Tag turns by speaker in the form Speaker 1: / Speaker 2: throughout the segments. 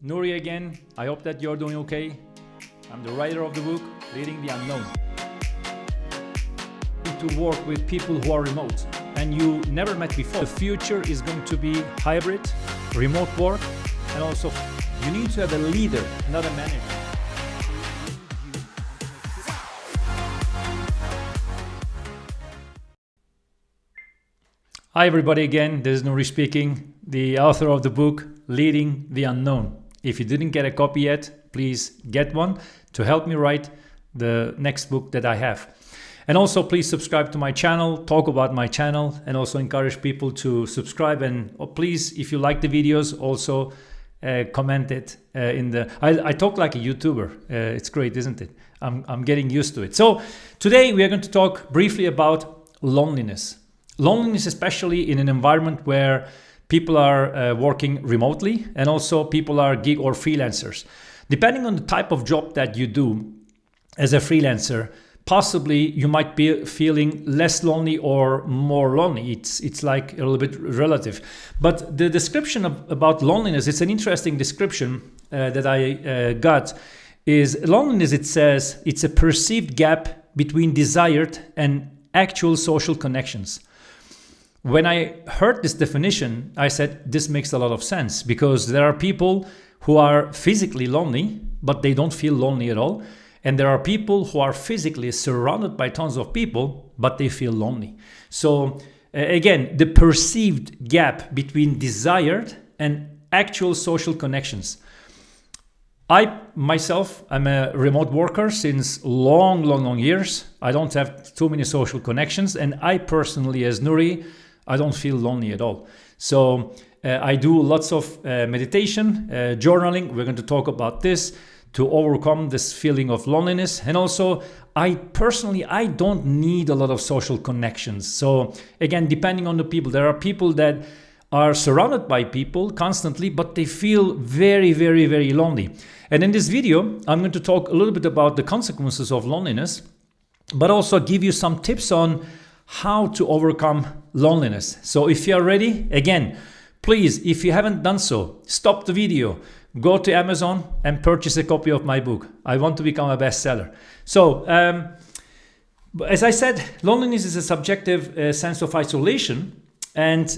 Speaker 1: Nuri again. I hope that you're doing okay. I'm the writer of the book, Leading the Unknown. To work with people who are remote and you never met before. The future is going to be hybrid, remote work, and also you need to have a leader, not a manager. Hi everybody again, this is Nuri speaking, the author of the book, Leading the Unknown. If you didn't get a copy yet, please get one to help me write the next book that I have. And also please subscribe to my channel, talk about my channel, and also encourage people to subscribe. And please, if you like the videos, also comment it in the... I talk like a YouTuber. It's great, isn't it? I'm getting used to it. So today we are going to talk briefly about loneliness. Loneliness, especially in an environment where people are working remotely and also people are gig or freelancers. Depending on the type of job that you do as a freelancer, possibly you might be feeling less lonely or more lonely. It's like a little bit relative. But the description about loneliness, it's an interesting description that I got, is loneliness, it says, it's a perceived gap between desired and actual social connections. When I heard this definition, I said, this makes a lot of sense because there are people who are physically lonely, but they don't feel lonely at all. And there are people who are physically surrounded by tons of people, but they feel lonely. So again, the perceived gap between desired and actual social connections. I myself, I'm a remote worker since long years. I don't have too many social connections. And I personally, as Nuri, I don't feel lonely at all. So I do lots of meditation, journaling. We're going to talk about this to overcome this feeling of loneliness. And also, I personally don't need a lot of social connections. So again, depending on the people, there are people that are surrounded by people constantly, but they feel very lonely. And in this video, I'm going to talk a little bit about the consequences of loneliness, but also give you some tips on how to overcome loneliness. So if you are ready, again, please, if you haven't done so, stop the video, go to Amazon and purchase a copy of my book. I want to become a bestseller. So, as I said, loneliness is a subjective sense of isolation, and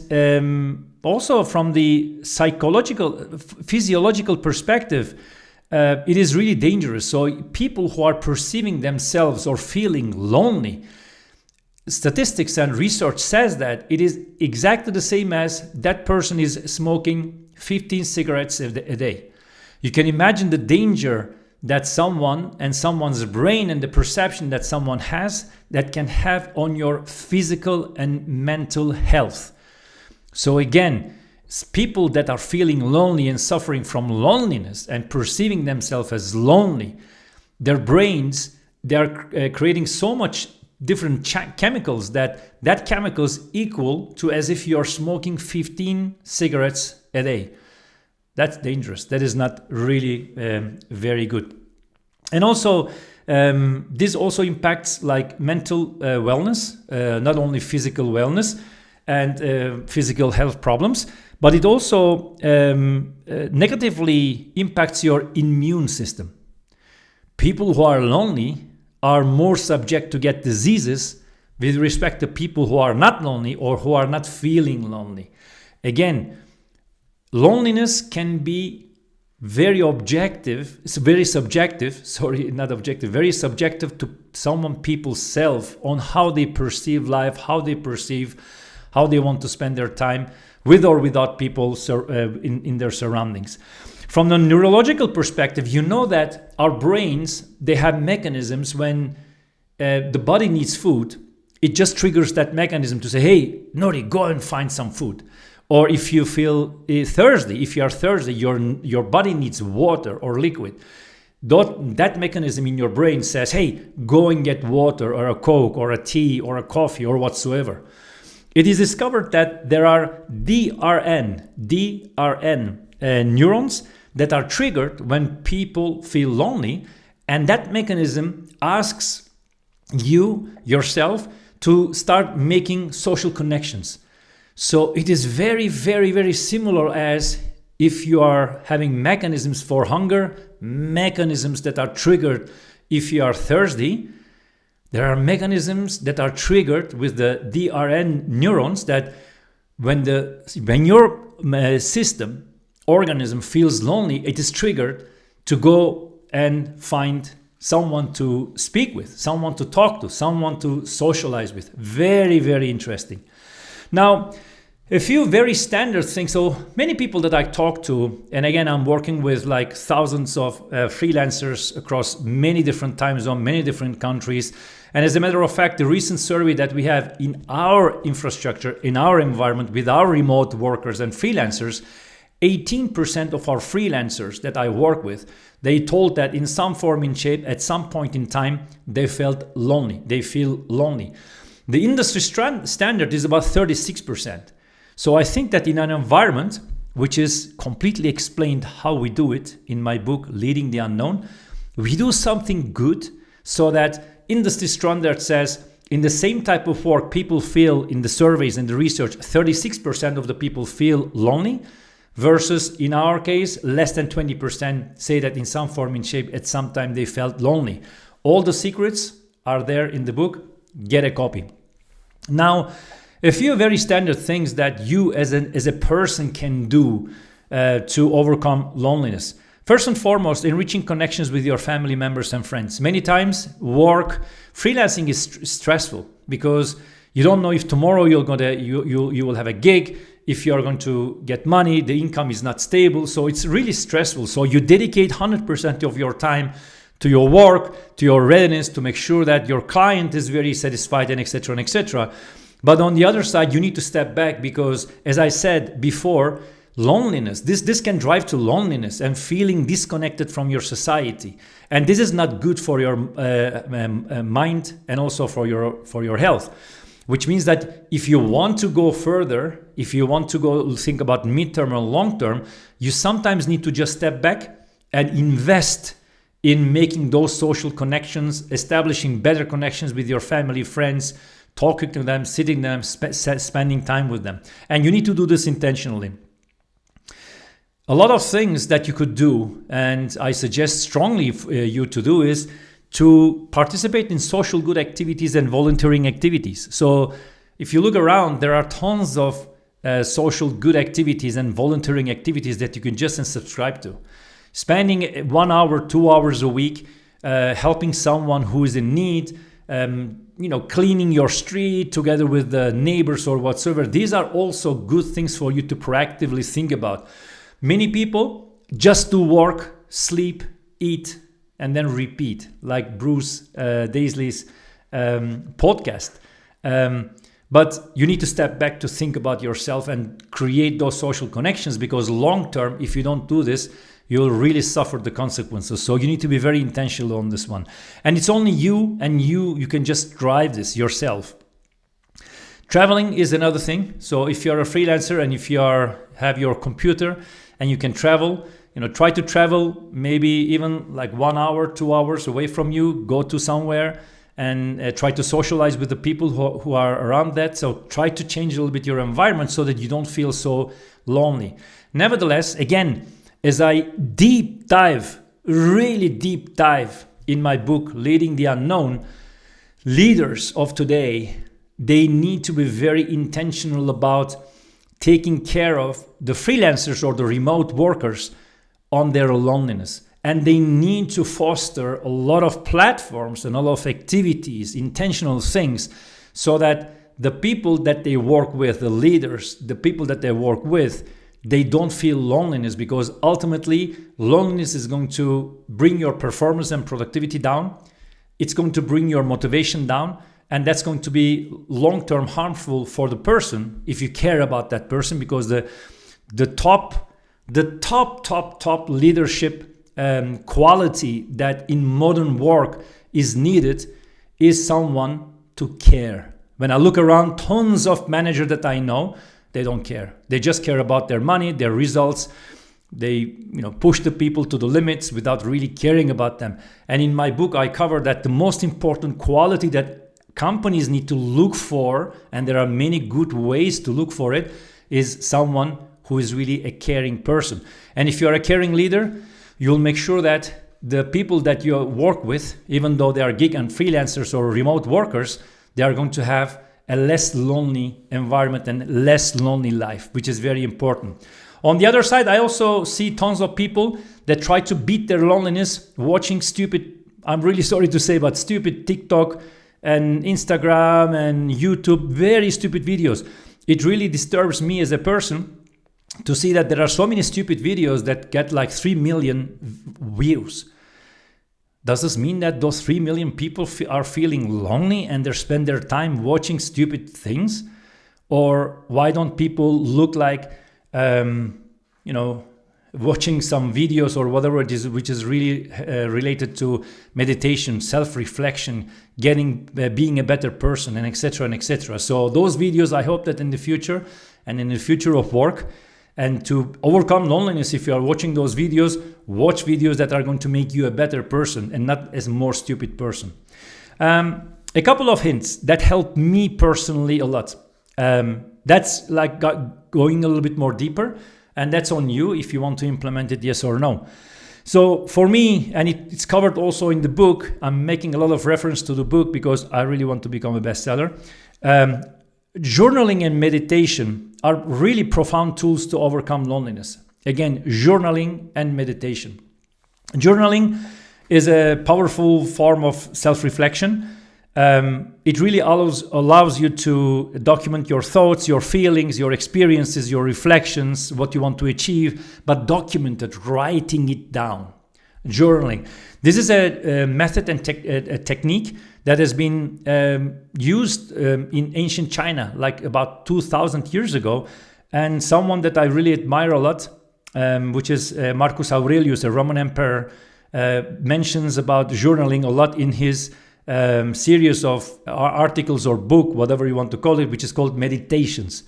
Speaker 1: also from the physiological perspective, it is really dangerous. So people who are perceiving themselves or feeling lonely, statistics and research says that it is exactly the same as that person is smoking 15 cigarettes a day. You can imagine the danger that someone and someone's brain and the perception that someone has that can have on your physical and mental health. So again, people that are feeling lonely and suffering from loneliness and perceiving themselves as lonely, their brains, they are creating so much different chemicals that chemicals equal to as if you're smoking 15 cigarettes a day. That's dangerous. That is not really very good. And also, this also impacts like mental wellness, not only physical wellness and physical health problems, but it also negatively impacts your immune system. People who are lonely are more subject to get diseases with respect to people who are not lonely or who are not feeling lonely. Again, loneliness can be very subjective to people's self on how they perceive life, how they want to spend their time with or without people in their surroundings. From the neurological perspective, you know that our brains, they have mechanisms when the body needs food, it just triggers that mechanism to say, hey, Nuri, go and find some food. Or if you feel thirsty, your body needs water or liquid. That mechanism in your brain says, hey, go and get water or a Coke or a tea or a coffee or whatsoever. It is discovered that there are DRN neurons that are triggered when people feel lonely, and that mechanism asks yourself to start making social connections. So it is very similar as if you are having mechanisms for hunger, mechanisms that are triggered if you are thirsty, there are mechanisms that are triggered with the DRN neurons that when your organism feels lonely, it is triggered to go and find someone to speak with, someone to talk to, someone to socialize with. Very, very interesting. Now, a few very standard things. So many people that I talk to, and again, I'm working with like thousands of freelancers across many different time zones, many different countries. And as a matter of fact, the recent survey that we have in our infrastructure, in our environment, with our remote workers and freelancers, 18% of our freelancers that I work with, they told that in some form in shape, at some point in time, they felt lonely. They feel lonely. The industry standard is about 36%. So I think that in an environment, which is completely explained how we do it in my book, Leading the Unknown, we do something good so that industry standard says in the same type of work, people feel in the surveys and the research, 36% of the people feel lonely versus in our case, less than 20% say that in some form in shape at some time they felt lonely. All the secrets are there in the book. Get a copy. Now, a few very standard things that you as a person can do to overcome loneliness. First and foremost, enriching connections with your family members and friends. Many times, freelancing is stressful because you don't know if tomorrow you will have a gig, if you are going to get money, the income is not stable. So it's really stressful. So you dedicate 100% of your time to your work, to your readiness, to make sure that your client is very satisfied and etc. and etc. But on the other side, you need to step back because, as I said before, loneliness, this can drive to loneliness and feeling disconnected from your society. And this is not good for your mind and also for your health, which means that if you want to go further, if you want to go think about midterm or long term, you sometimes need to just step back and invest in making those social connections, establishing better connections with your family, friends, talking to them, sitting them, spending time with them. And you need to do this intentionally. A lot of things that you could do, and I suggest strongly you to do, is to participate in social good activities and volunteering activities. So if you look around, there are tons of social good activities and volunteering activities that you can just subscribe to. Spending 1 hour, 2 hours a week, helping someone who is in need, cleaning your street together with the neighbors or whatsoever. These are also good things for you to proactively think about. Many people just do work, sleep, eat, and then repeat, like Bruce Daisley's podcast. But you need to step back to think about yourself and create those social connections, because long term, if you don't do this, you'll really suffer the consequences. So you need to be very intentional on this one. And it's only you and you can just drive this yourself. Traveling is another thing. So if you're a freelancer and if you have your computer and you can travel, try to travel maybe even like 1 hour, 2 hours away from you, go to somewhere and try to socialize with the people who are around that. So try to change a little bit your environment so that you don't feel so lonely. Nevertheless, again, as I really deep dive in my book, Leading the Unknown, leaders of today, they need to be very intentional about taking care of the freelancers or the remote workers on their loneliness. And they need to foster a lot of platforms and a lot of activities, intentional things, so that the people that they work with, the leaders, the people that they work with, they don't feel loneliness, because ultimately loneliness is going to bring your performance and productivity down. It's going to bring your motivation down, and that's going to be long-term harmful for the person if you care about that person, because the top leadership quality that in modern work is needed is someone to care. When I look around, tons of managers that I know, they don't care. They just care about their money, their results. They push the people to the limits without really caring about them. And in my book, I cover that the most important quality that companies need to look for, and there are many good ways to look for it, is someone who is really a caring person. And if you are a caring leader, you'll make sure that the people that you work with, even though they are gig and freelancers or remote workers, they are going to have a less lonely environment and less lonely life, which is very important. On the other side, I also see tons of people that try to beat their loneliness watching stupid, I'm really sorry to say, but stupid TikTok and Instagram and YouTube, very stupid videos. It really disturbs me as a person to see that there are so many stupid videos that get like 3 million views. Does this mean that those 3 million people are feeling lonely and they spend their time watching stupid things? Or why don't people look like, watching some videos or whatever it is, which is really related to meditation, self-reflection, being a better person, and etc. and etc. So those videos, I hope that in the future and in the future of work, and to overcome loneliness, if you are watching those videos, watch videos that are going to make you a better person and not as more stupid person. A couple of hints that helped me personally a lot. That's like going a little bit more deeper, and that's on you if you want to implement it, yes or no. So for me, and it's covered also in the book, I'm making a lot of reference to the book because I really want to become a bestseller. Journaling and meditation are really profound tools to overcome loneliness. Again, journaling and meditation. Journaling is a powerful form of self-reflection. It really allows you to document your thoughts, your feelings, your experiences, your reflections, what you want to achieve, but document it, writing it down. Journaling. This is a method and a technique that has been used in ancient China, like about 2,000 years ago. And someone that I really admire a lot, which is Marcus Aurelius, a Roman emperor, mentions about journaling a lot in his series of articles or book, whatever you want to call it, which is called Meditations.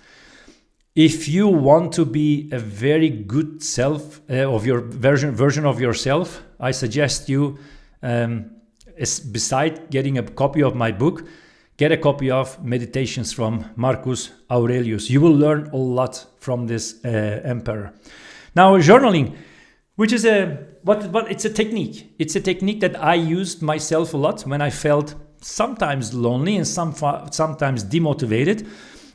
Speaker 1: If you want to be a very good self of your version of yourself, I suggest you, beside getting a copy of my book, get a copy of Meditations from Marcus Aurelius. You will learn a lot from this emperor. Now, journaling, which is it's a technique. It's a technique that I used myself a lot when I felt sometimes lonely and sometimes demotivated.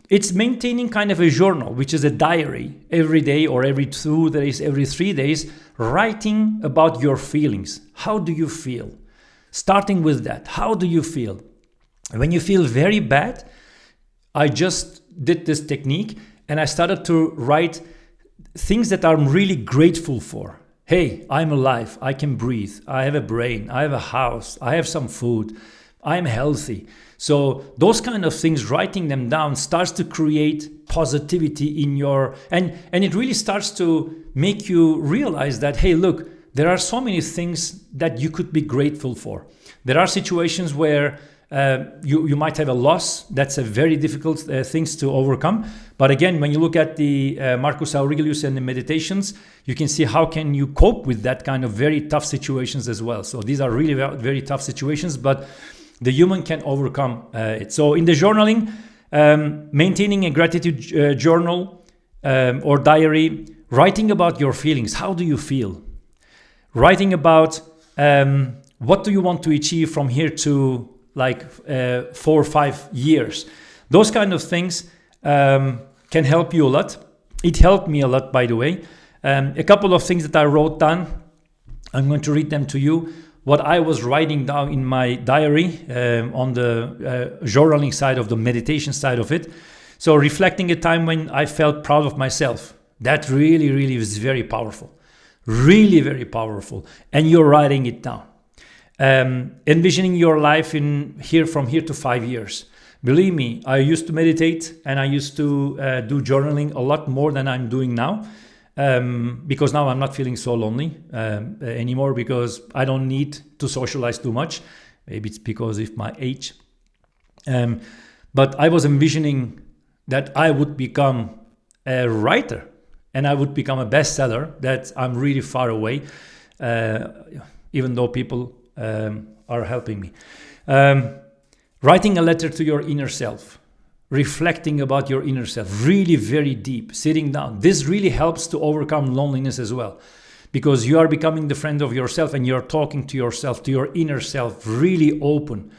Speaker 1: It's maintaining kind of a journal, which is a diary every day or every 2 days, every 3 days, writing about your feelings. How do you feel? Starting with that, how do you feel? When you feel very bad, I just did this technique and I started to write things that I'm really grateful for. Hey, I'm alive, I can breathe, I have a brain, I have a house, I have some food, I'm healthy. So those kind of things, writing them down starts to create positivity in your, and it really starts to make you realize that, hey, look, there are so many things that you could be grateful for. There are situations where you might have a loss. That's a very difficult things to overcome. But again, when you look at the Marcus Aurelius and the Meditations, you can see how can you cope with that kind of very tough situations as well. So these are really very tough situations, but the human can overcome it. So in the journaling, maintaining a gratitude journal or diary, writing about your feelings. How do you feel? Writing about what do you want to achieve from here to like 4 or 5 years. Those kind of things can help you a lot. It helped me a lot, by the way. A couple of things that I wrote down, I'm going to read them to you. What I was writing down in my diary on the journaling side of the meditation side of it. So reflecting a time when I felt proud of myself. That really, really is very powerful. Really very powerful. And you're writing it down. Envisioning your life from here to 5 years. Believe me, I used to meditate and I used to do journaling a lot more than I'm doing now. Because now I'm not feeling so lonely anymore, because I don't need to socialize too much. Maybe it's because of my age. But I was envisioning that I would become a writer and I would become a bestseller. That I'm really far away, even though people are helping me. Writing a letter to your inner self. reflecting about your inner self, really very deep, sitting down. This really helps to overcome loneliness as well, because you are becoming the friend of yourself and you're talking to yourself, to your inner self, really open,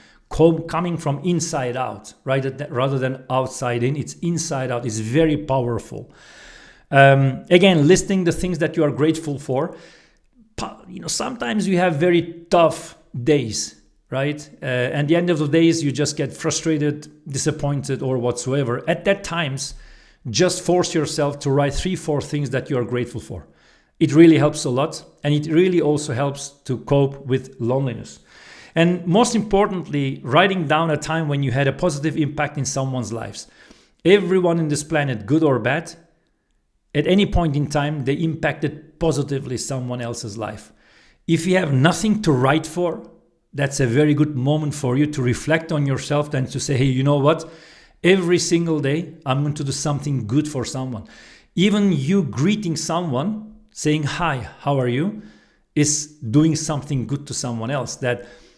Speaker 1: coming from inside out, right? Rather than outside in. It's inside out. It's very powerful. Again, listing the things that you are grateful for. Sometimes you have very tough days, right? And the end of the days, you just get frustrated, disappointed, or whatsoever. At that times, just force yourself to write 3-4 things that you are grateful for. It really helps a lot, and it really also helps to cope with loneliness. And most importantly, writing down a time when you had a positive impact in someone's lives. Everyone in this planet, good or bad, at any point in time, they impacted positively someone else's life. If you have nothing to write for, that's a very good moment for you to reflect on yourself and to say, hey, you know what? Every single day, I'm going to do something good for someone. Even you greeting someone, saying, hi, how are you, is doing something good to someone else.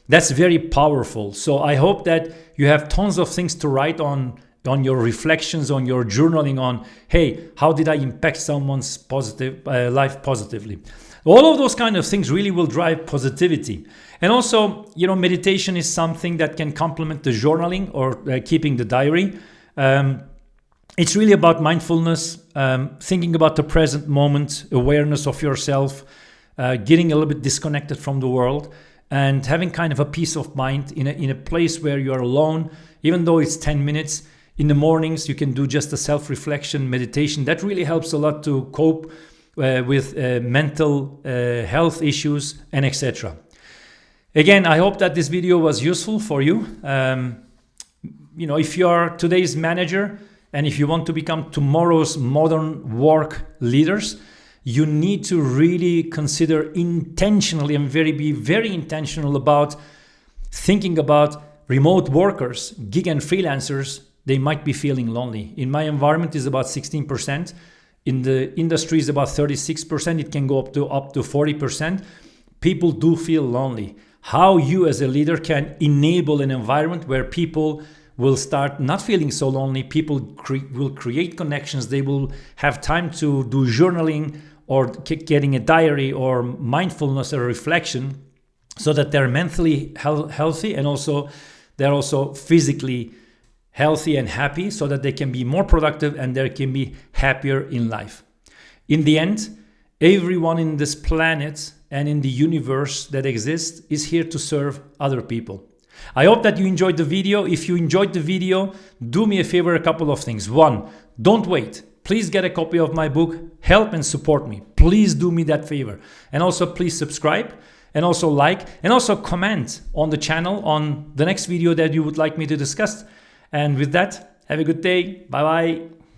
Speaker 1: That's very powerful. So I hope that you have tons of things to write on your reflections, on your journaling, on, hey, how did I impact someone's life positively? All of those kind of things really will drive positivity. And also, meditation is something that can complement the journaling or keeping the diary. It's really about mindfulness, thinking about the present moment, awareness of yourself, getting a little bit disconnected from the world, and having kind of a peace of mind in a place where you are alone. Even though it's 10 minutes in the mornings, you can do just a self-reflection meditation. That really helps a lot to cope with mental health issues and etc. Again, I hope that this video was useful for you. If you are today's manager and if you want to become tomorrow's modern work leaders, you need to really consider intentionally and be very intentional about thinking about remote workers, gig and freelancers. They might be feeling lonely. In my environment is about 16%. In the industry is about 36%. It can go up to 40%. People do feel lonely. How you as a leader can enable an environment where people will start not feeling so lonely. People will create connections. They will have time to do journaling or getting a diary or mindfulness or reflection, so that they're mentally healthy and also they're also physically healthy and happy, so that they can be more productive and they can be happier in life. In the end, everyone in this planet and in the universe that exists is here to serve other people. I hope that you enjoyed the video. If you enjoyed the video, do me a favor, a couple of things. One, don't wait. Please get a copy of my book. Help and support me. Please do me that favor. And also please subscribe and also like and also comment on the channel on the next video that you would like me to discuss. And with that, have a good day. Bye-bye.